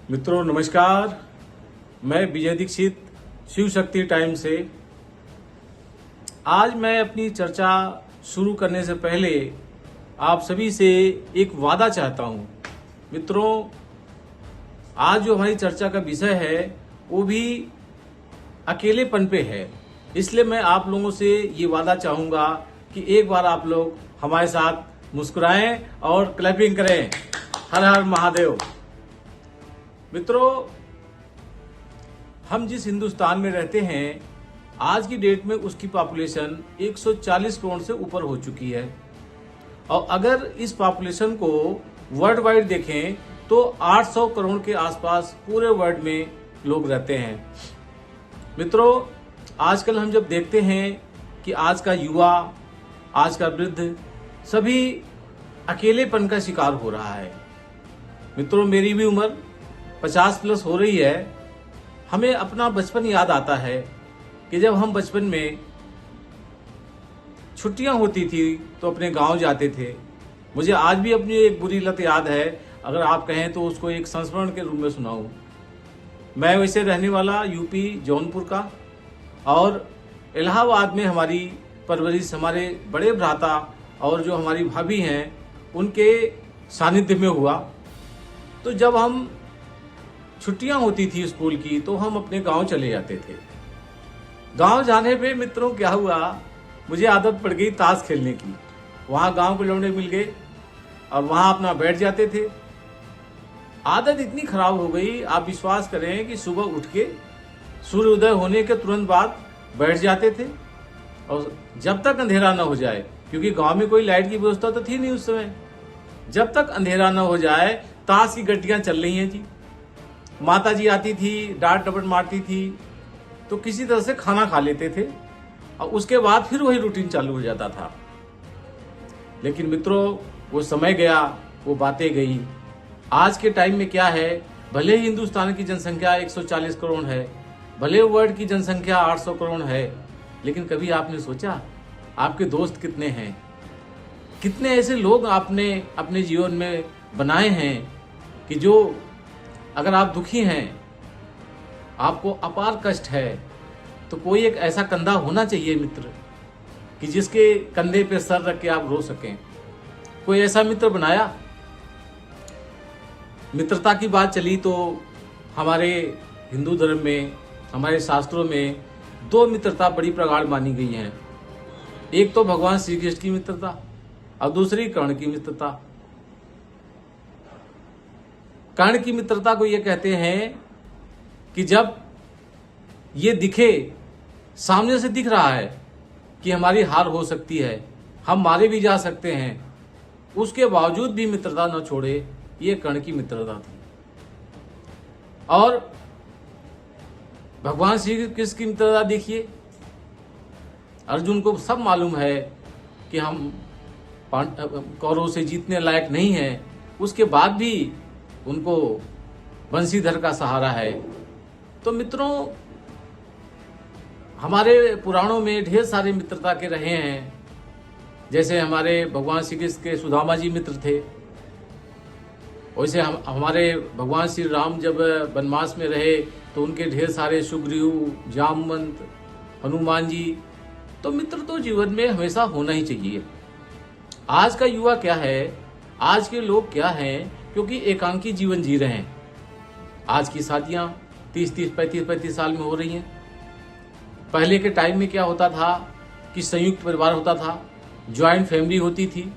मित्रों नमस्कार। मैं विजय दीक्षित शिव शक्ति टाइम से। आज मैं अपनी चर्चा शुरू करने से पहले आप सभी से एक वादा चाहता हूं। मित्रों, आज जो हमारी चर्चा का विषय है वो भी अकेलेपन पे है। इसलिए मैं आप लोगों से ये वादा चाहूंगा कि एक बार आप लोग हमारे साथ मुस्कुराएं और क्लैपिंग करें। हर हर महादेव। मित्रों, हम जिस हिंदुस्तान में रहते हैं आज की डेट में उसकी पॉपुलेशन 140 करोड़ से ऊपर हो चुकी है। और अगर इस पॉपुलेशन को वर्ल्ड वाइड देखें तो 800 करोड़ के आसपास पूरे वर्ल्ड में लोग रहते हैं। मित्रों, आजकल हम जब देखते हैं कि आज का युवा, आज का वृद्ध सभी अकेलेपन का शिकार हो रहा है। मित्रों, मेरी भी उम्र 50 प्लस हो रही है। हमें अपना बचपन याद आता है कि जब हम बचपन में छुट्टियां होती थी तो अपने गांव जाते थे। मुझे आज भी अपनी एक बुरी लत याद है, अगर आप कहें तो उसको एक संस्मरण के रूप में सुनाऊं। मैं वैसे रहने वाला यूपी जौनपुर का, और इलाहाबाद में हमारी परवरिश हमारे बड़े भ्राता और जो हमारी भाभी हैं उनके सानिध्य में हुआ। तो जब हम छुट्टियां होती थी स्कूल की तो हम अपने गांव चले जाते थे। गांव जाने पे मित्रों क्या हुआ, मुझे आदत पड़ गई ताश खेलने की। वहां गांव के लौंडे मिल गए और वहां अपना बैठ जाते थे। आदत इतनी खराब हो गई, आप विश्वास करें कि सुबह उठ के सूर्योदय होने के तुरंत बाद बैठ जाते थे और जब तक अंधेरा न हो जाए, क्योंकि गांव में कोई लाइट की व्यवस्था तो थी नहीं उस समय, जब तक अंधेरा न हो जाए ताश की गड्डियां चल रही हैं जी। माता जी आती थी, डांट डपट मारती थी, तो किसी तरह से खाना खा लेते थे और उसके बाद फिर वही रूटीन चालू हो जाता था। लेकिन मित्रों, वो समय गया, वो बातें गई। आज के टाइम में क्या है, भले ही हिंदुस्तान की जनसंख्या 140 करोड़ है, भले वर्ल्ड की जनसंख्या 800 करोड़ है, लेकिन कभी आपने सोचा आपके दोस्त कितने हैं? कितने ऐसे लोग आपने अपने जीवन में बनाए हैं कि जो, अगर आप दुखी हैं, आपको अपार कष्ट है, तो कोई एक ऐसा कंधा होना चाहिए मित्र कि जिसके कंधे पे सर रख के आप रो सकें। कोई ऐसा मित्र बनाया। मित्रता की बात चली तो हमारे हिंदू धर्म में, हमारे शास्त्रों में दो मित्रता बड़ी प्रगाढ़ मानी गई हैं। एक तो भगवान श्री कृष्ण की मित्रता और दूसरी कर्ण की मित्रता। कर्ण की मित्रता को ये कहते हैं कि जब ये दिखे, सामने से दिख रहा है कि हमारी हार हो सकती है, हम मारे भी जा सकते हैं, उसके बावजूद भी मित्रता न छोड़े, ये कर्ण की मित्रता थी। और भगवान श्री कृष्ण की मित्रता देखिए, अर्जुन को सब मालूम है कि हम कौरवों से जीतने लायक नहीं हैं, उसके बाद भी उनको बंशीधर का सहारा है। तो मित्रों, हमारे पुराणों में ढेर सारे मित्रता के रहे हैं। जैसे हमारे भगवान श्री कृष्ण के सुदामा जी मित्र थे, वैसे हमारे भगवान श्री राम जब वनवास में रहे तो उनके ढेर सारे सुग्रीव, जामवंत, हनुमान जी। तो मित्र तो जीवन में हमेशा होना ही चाहिए। आज का युवा क्या है, आज के लोग क्या हैं, क्योंकि एकांकी जीवन जी रहे हैं। आज की शादियां 30-30, 35-35 साल में हो रही हैं। पहले के टाइम में क्या होता था कि संयुक्त परिवार होता था, ज्वाइंट फैमिली होती थी,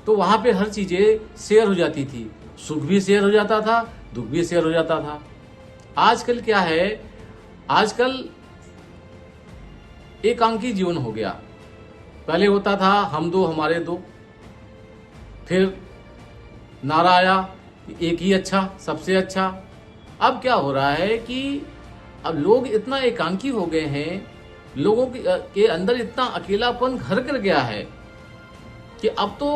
तो वहां पे हर चीजें शेयर हो जाती थी, सुख भी शेयर हो जाता था, दुख भी शेयर हो जाता था। आजकल क्या है, आजकल एकांकी जीवन हो गया। पहले होता था हम दो हमारे दो, फिर नारा आया एक ही अच्छा, सबसे अच्छा। अब क्या हो रहा है कि अब लोग इतना एकांकी हो गए हैं, लोगों के अंदर इतना अकेलापन घर कर गया है कि अब तो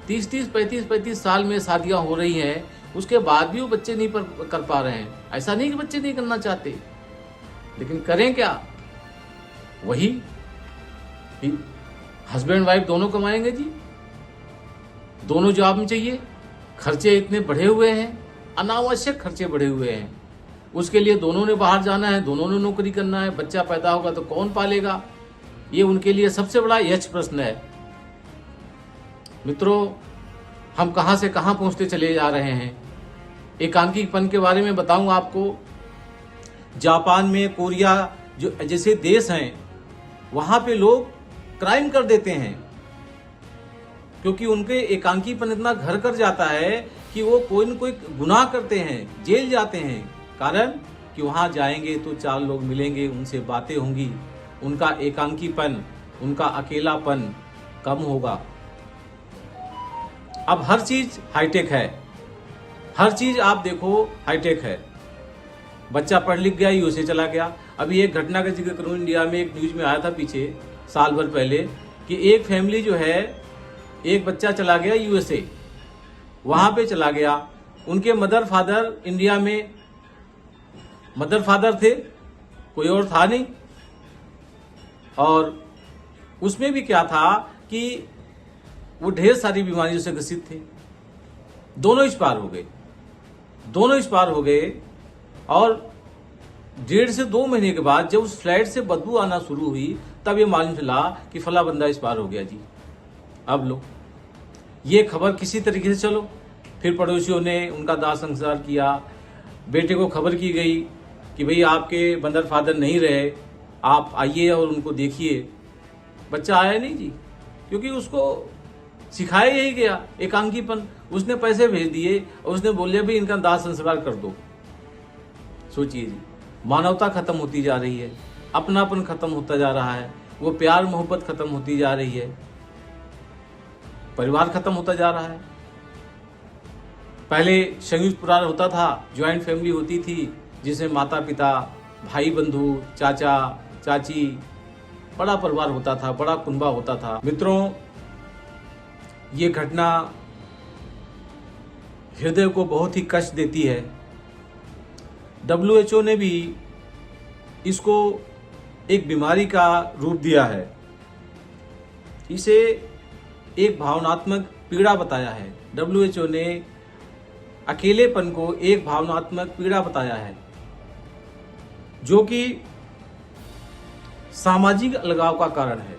30-30, 35-35 साल में शादियां हो रही हैं, उसके बाद भी वो बच्चे नहीं कर पा रहे हैं। ऐसा नहीं कि बच्चे नहीं करना चाहते, लेकिन करें क्या? वही हस्बैंड वाइफ दोनों कमाएंगे जी, दोनों जॉब में चाहिए, खर्चे इतने बढ़े हुए हैं, अनावश्यक खर्चे बढ़े हुए हैं। उसके लिए दोनों ने बाहर जाना है, दोनों ने नौकरी करना है, बच्चा पैदा होगा तो कौन पालेगा, ये उनके लिए सबसे बड़ा यक्ष प्रश्न है। मित्रों, हम कहां से कहां पहुंचते चले जा रहे हैं। एकांकीपन के बारे में बताऊं आपको, जापान में, कोरिया जो जैसे देश हैं, वहां पे लोग क्राइम कर देते हैं क्योंकि उनके एकांकीपन इतना घर कर जाता है कि वो कोई न कोई गुनाह करते हैं, जेल जाते हैं। कारण कि वहां जाएंगे तो 4 लोग मिलेंगे, उनसे बातें होंगी, उनका एकांकीपन, उनका अकेलापन कम होगा। अब हर चीज हाईटेक है, हर चीज आप देखो हाईटेक है। बच्चा पढ़ लिख गया, यूएसए चला गया। अभी एक घटना का जिक्र करूं, इंडिया में एक न्यूज में आया था पीछे साल भर पहले कि एक फैमिली जो है, एक बच्चा चला गया यूएसए, वहां पे चला गया। उनके मदर फादर इंडिया में, मदर फादर थे, कोई और था नहीं। और उसमें भी क्या था कि वो ढेर सारी बीमारियों से ग्रसित थे। दोनों एक्सपायर हो गए, दोनों एक्सपायर हो गए। और 1.5 से 2 महीने के बाद जब उस फ्लैट से बदबू आना शुरू हुई, तब ये मालूम चला कि फला बंदा एक्सपायर हो गया जी। अब लो, ये खबर किसी तरीके से, चलो फिर पड़ोसियों ने उनका दाह संस्कार किया, बेटे को खबर की गई कि भाई आपके मदर फादर नहीं रहे, आप आइए और उनको देखिए। बच्चा आया नहीं जी, क्योंकि उसको सिखाया यही गया एकांकीपन। उसने पैसे भेज दिए और उसने बोल दिया भाई इनका दाह संस्कार कर दो। सोचिए जी, मानवता खत्म होती जा रही है, अपनापन खत्म होता जा रहा है, वो प्यार मोहब्बत खत्म होती जा रही है, परिवार खत्म होता जा रहा है। पहले संयुक्त परिवार होता था, ज्वाइंट फैमिली होती थी, जिसमें माता पिता, भाई बंधु, चाचा चाची, बड़ा परिवार होता था, बड़ा कुनबा होता था। मित्रों, ये घटना हृदय को बहुत ही कष्ट देती है। WHO ने भी इसको एक बीमारी का रूप दिया है, इसे एक भावनात्मक पीड़ा बताया है। WHO ने अकेलेपन को एक भावनात्मक पीड़ा बताया है, जो कि सामाजिक अलगाव का कारण है।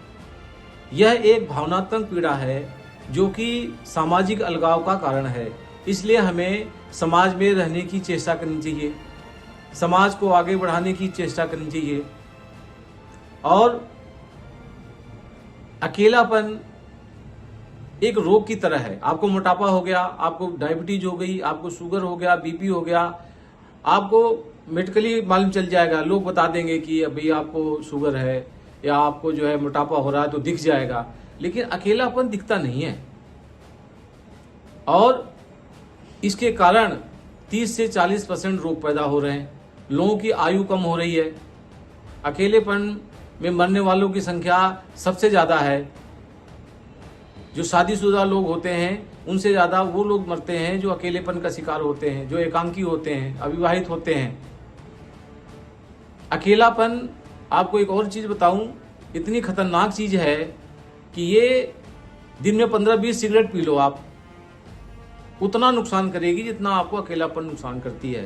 यह एक भावनात्मक पीड़ा है जो कि सामाजिक अलगाव का कारण है। इसलिए हमें समाज में रहने की चेष्टा करनी चाहिए, समाज को आगे बढ़ाने की चेष्टा करनी चाहिए। और अकेलापन एक रोग की तरह है। आपको मोटापा हो गया, आपको डायबिटीज हो गई, आपको शुगर हो गया, बीपी हो गया, आपको मेडिकली मालूम चल जाएगा। लोग बता देंगे कि अभी आपको शुगर है या आपको जो है मोटापा हो रहा है, तो दिख जाएगा। लेकिन अकेलापन दिखता नहीं है, और इसके कारण 30 से 40% रोग पैदा हो रहे हैं। लोगों की आयु कम हो रही है। अकेलेपन में मरने वालों की संख्या सबसे ज़्यादा है। जो शादीशुदा लोग होते हैं उनसे ज़्यादा वो लोग मरते हैं जो अकेलेपन का शिकार होते हैं, जो एकांकी होते हैं, अविवाहित होते हैं। अकेलापन, आपको एक और चीज़ बताऊं, इतनी खतरनाक चीज़ है कि ये दिन में 15-20 सिगरेट पी लो आप, उतना नुकसान करेगी जितना आपको अकेलापन नुकसान करती है।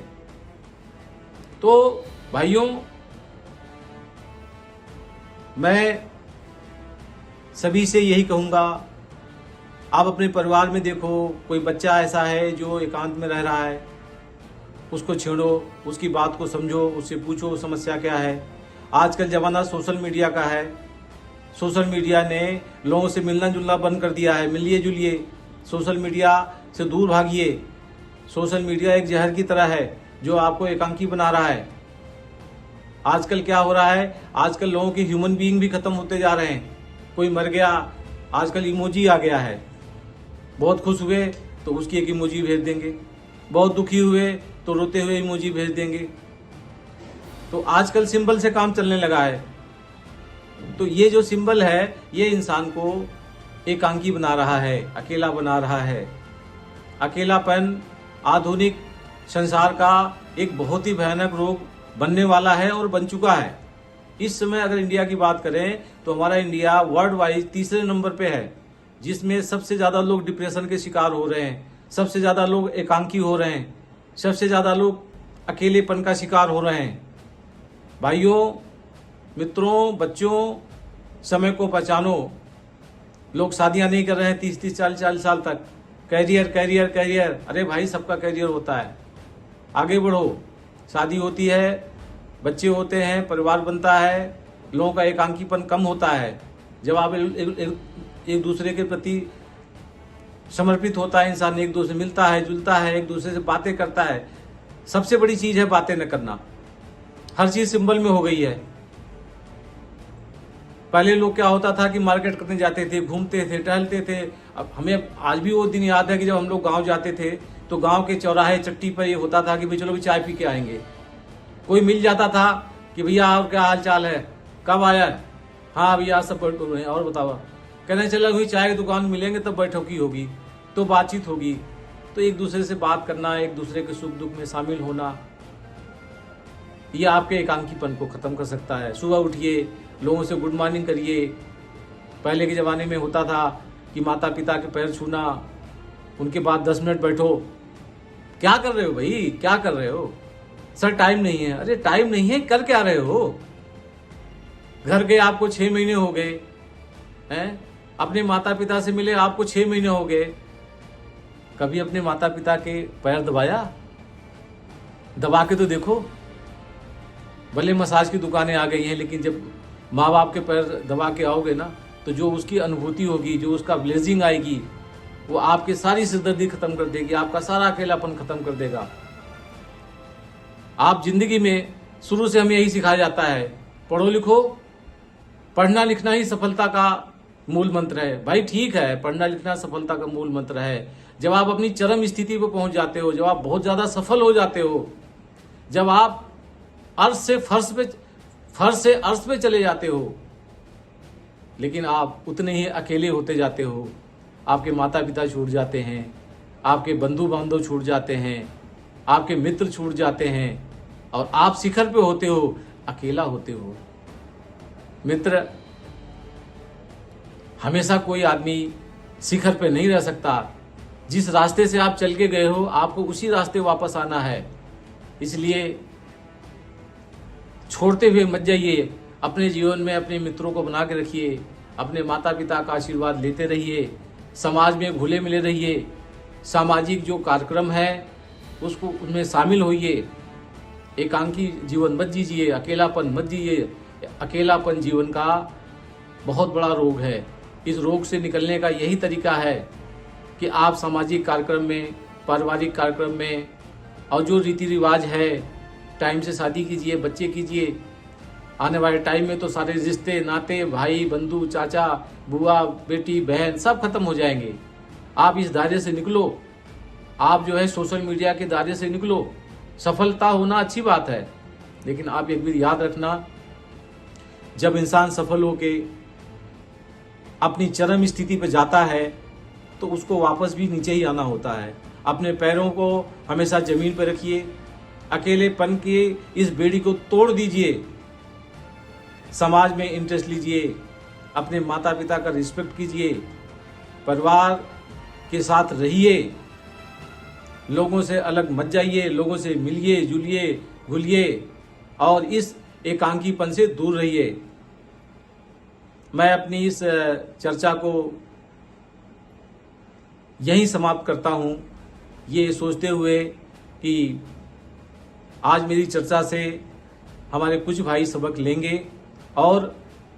तो भाइयों, मैं सभी से यही कहूँगा, आप अपने परिवार में देखो, कोई बच्चा ऐसा है जो एकांत में रह रहा है, उसको छेड़ो, उसकी बात को समझो, उससे पूछो समस्या क्या है। आजकल ज़माना सोशल मीडिया का है। सोशल मीडिया ने लोगों से मिलना जुलना बंद कर दिया है। मिलिए जुलिए, सोशल मीडिया से दूर भागिए। सोशल मीडिया एक जहर की तरह है जो आपको एकांकी बना रहा है। आजकल क्या हो रहा है, आजकल लोगों के ह्यूमन बीइंग भी खत्म होते जा रहे हैं। कोई मर गया, आजकल इमोजी आ गया है। बहुत खुश हुए तो उसकी एक इमोजी भेज देंगे, बहुत दुखी हुए तो रोते हुए इमोजी भेज देंगे। तो आजकल सिंबल से काम चलने लगा है। तो ये जो सिंबल है, ये इंसान को एकांकी बना रहा है, अकेला बना रहा है। अकेलापन आधुनिक संसार का एक बहुत ही भयानक रोग बनने वाला है और बन चुका है। इस समय अगर इंडिया की बात करें तो हमारा इंडिया वर्ल्ड वाइज 3रे नंबर पे है, जिसमें सबसे ज़्यादा लोग डिप्रेशन के शिकार हो रहे हैं, सबसे ज़्यादा लोग एकांकी हो रहे हैं, सबसे ज़्यादा लोग अकेलेपन का शिकार हो रहे हैं। भाइयों, मित्रों, बच्चों, समय को पहचानो। लोग शादियां नहीं कर रहे हैं 30-30, 40-40 साल तक। कैरियर कैरियर कैरियर, अरे भाई सबका कैरियर होता है, आगे बढ़ो। शादी होती है, बच्चे होते हैं, परिवार बनता है, लोगों का एकांकीपन कम होता है। जब आप एक दूसरे के प्रति समर्पित होता है इंसान, एक दूसरे से मिलता है, जुलता है, एक दूसरे से बातें करता है। सबसे बड़ी चीज़ है बातें न करना। हर चीज़ सिंबल में हो गई है। पहले लोग क्या होता था कि मार्केट करने जाते थे, घूमते थे, टहलते थे। अब हमें आज भी वो दिन याद है कि जब हम लोग गांव जाते थे तो गांव के चौराहे चट्टी पर ये होता था कि भाई चलो भी चाय पी के आएंगे। कोई मिल जाता था कि भैया और क्या हाल चाल है, कब आया? हाँ भैया सब बैठ रहे हैं, और बताओ। कहने चला हुई चाय की दुकान मिलेंगे तब बैठकी होगी, तो बातचीत होगी। तो एक दूसरे से बात करना, एक दूसरे के सुख दुख में शामिल होना, ये आपके एकांकीपन को ख़त्म कर सकता है। सुबह उठिए, लोगों से गुड मॉर्निंग करिए। पहले के ज़माने में होता था कि माता पिता के पैर छूना, उनके बाद 10 मिनट बैठो। क्या कर रहे हो भाई, क्या कर रहे हो? सर टाइम नहीं है। अरे टाइम नहीं है, कर क्या रहे हो? घर गए आपको 6 महीने हो गए हैं, अपने माता पिता से मिले आपको 6 महीने हो गए। कभी अपने माता पिता के पैर दबाया? दबा के तो देखो। भले मसाज की दुकानें आ गई हैं, लेकिन जब माँ बाप के पैर दबा के आओगे ना, तो जो उसकी अनुभूति होगी, जो उसका ब्लेसिंग आएगी, वो आपकी सारी सिरदर्दी खत्म कर देगी, आपका सारा अकेलापन खत्म कर देगा। आप जिंदगी में शुरू से हमें यही सिखाया जाता है, पढ़ो लिखो। पढ़ना लिखना ही सफलता का मूल मंत्र है। भाई ठीक है, पढ़ना लिखना सफलता का मूल मंत्र है। जब आप अपनी चरम स्थिति पर पहुंच जाते हो, जब आप बहुत ज्यादा सफल हो जाते हो, जब आप अर्श से अर्श पे चले जाते हो, लेकिन आप उतने ही अकेले होते जाते हो। आपके माता पिता छूट जाते हैं, आपके बंधु बांधव छूट जाते हैं, आपके मित्र छूट जाते हैं, और आप शिखर पे होते हो, अकेला होते हो। मित्र, हमेशा कोई आदमी शिखर पे नहीं रह सकता। जिस रास्ते से आप चल के गए हो, आपको उसी रास्ते वापस आना है। इसलिए छोड़ते हुए मत जाइए। अपने जीवन में अपने मित्रों को बना के रखिए, अपने माता पिता का आशीर्वाद लेते रहिए, समाज में घुले मिले रहिए। सामाजिक जो कार्यक्रम है उसको उनमें शामिल होइए। एकांकी जीवन मत जीजिए, अकेलापन मत जीजिए। अकेलापन जीवन का बहुत बड़ा रोग है। इस रोग से निकलने का यही तरीका है कि आप सामाजिक कार्यक्रम में, पारिवारिक कार्यक्रम में, और जो रीति रिवाज है, टाइम से शादी कीजिए, बच्चे कीजिए। आने वाले टाइम में तो सारे रिश्ते नाते, भाई बंधु, चाचा बुआ, बेटी बहन सब खत्म हो जाएंगे। आप इस दायरे से निकलो। आप जो है सोशल मीडिया के दायरे से निकलो। सफलता होना अच्छी बात है, लेकिन आप एक भी याद रखना, जब इंसान सफल होके अपनी चरम स्थिति पर जाता है तो उसको वापस भी नीचे ही आना होता है। अपने पैरों को हमेशा जमीन पर रखिए। अकेलेपन की इस बेड़ी को तोड़ दीजिए। समाज में इंटरेस्ट लीजिए। अपने माता पिता का रिस्पेक्ट कीजिए। परिवार के साथ रहिए। लोगों से अलग मत जाइए। लोगों से मिलिए, जुलिए, घुलिए, और इस एकांकीपन से दूर रहिए। मैं अपनी इस चर्चा को यहीं समाप्त करता हूं, ये सोचते हुए कि आज मेरी चर्चा से हमारे कुछ भाई सबक लेंगे और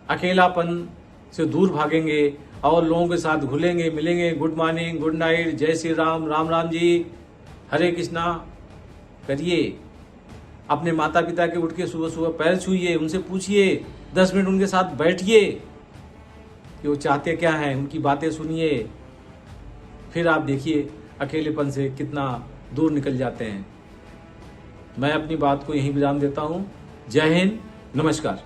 अकेलापन से दूर भागेंगे और लोगों के साथ घुलेंगे, मिलेंगे। गुड मॉर्निंग, गुड नाइट, जय श्री राम, राम राम जी, हरे कृष्णा करिए। अपने माता पिता के उठ के सुबह सुबह पैर छूइए, उनसे पूछिए, 10 मिनट उनके साथ बैठिए कि वो चाहते क्या हैं, उनकी बातें सुनिए। फिर आप देखिए अकेलेपन से कितना दूर निकल जाते हैं। मैं अपनी बात को यहीं विराम देता हूँ। जय हिंद, नमस्कार।